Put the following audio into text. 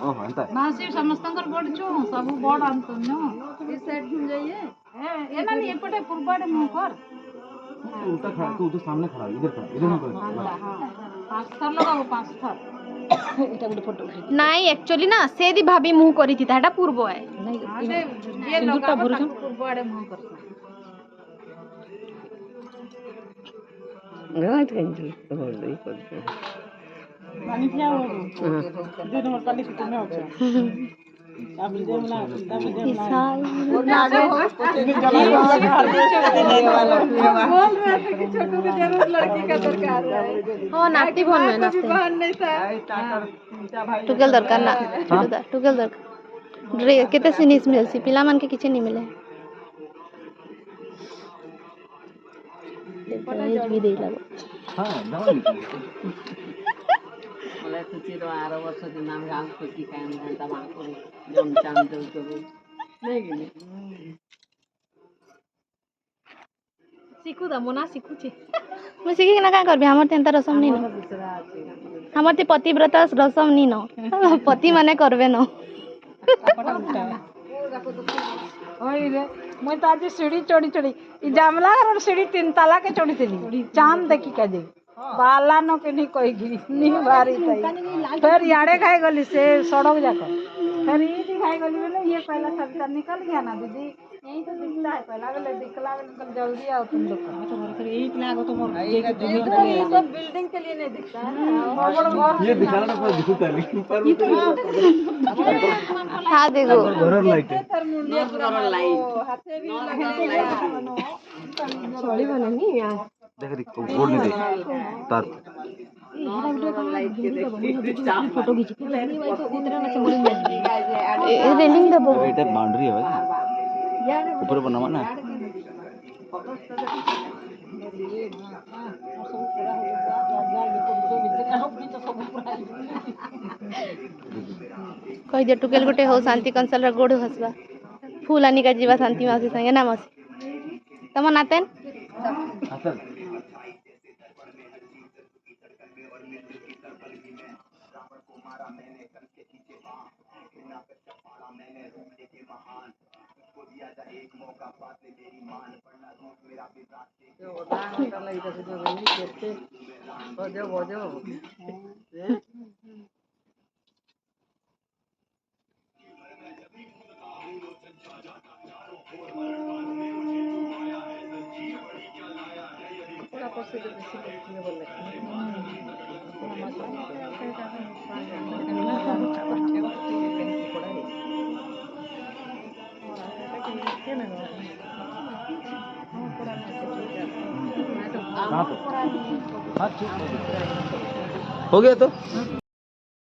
ओहो एंता ना से समस्तंकर बड़ छु सब बड़ अंत न इस साइड घूम जाइए ए ना नहीं एपटे पूर्वाड़े मुंह कर उल्टा खड़ा तू तो सामने खड़ा इधर में कर हां 5 थर लगाओ 5 थर এটা গুলো ফটো নাই एक्चुअली ना सेदी भाभी मुंह करी थी ताटा पूर्व है नहीं ये लगाओ ताकू पूर्वाड़े मुंह कर गात कंजी हो रही कर पानी पिया हो दिन और काली कुछ में हो अब देमला साल बोल रहे थे कि छोटू की जरूर लड़की का दरकार है हो नाती बोल में नाती बहन नहीं था टुगेल दरकार ना टुगेल दरकार ड्रे केते सिनिस मिलसी पिला मन के किछ नहीं मिले दहेज भी दे लागो हां दाम मला तुझी तो 12 वर्षाचे नाम गाव किती काय म्हणता बाको जम चाम देऊ तो नाही गेली सिकु द मोना सिकु छी मैं सिखी ना का करबी हमर तेंता रसम नी न हमर ते पतिव्रता रसम नी न पति माने करबे न ओइ रे मैं तो आज सीढ़ी चढ़ी चढ़ी ई जामला और सीढ़ी 3 ताला के चढ़ी थी चांद देखी का दे बाला न के नहीं कही नी भारी तई फिर याड़े खाई गली से सड़क जाकर फिर ये दिखाई गली बोले ये पहला सविता निकल गया ना दीदी यही तो दिखता है पहला बोले दिखला निकल जल्दी आओ तुम लोग अच्छा बोल फिर यही प्लान हो तो मोर ये सब बिल्डिंग के लिए नहीं दिखता है ये दिखाना पर दिखता है लेकिन पर हां देखो घरर लाइट है मुंडिया पूरा लाइट हाथे भी लगा छोड़ी बने नी यार देख रे बोर्ड नहीं दे तार फोटो खींच के उतरा ना चमड़ी में रेलिंग दबो एटा बाउंड्री है भाई ऊपर बनावा ना कहि दे टुकेल गोटे हो शांति कंसल र गोड़ हसबा फूल आनी का जीवा शांति मासी संगे ना मासी तम नातेन हां बजो बजो पूरा पसे जो बेसी देखने बोले हो गया तो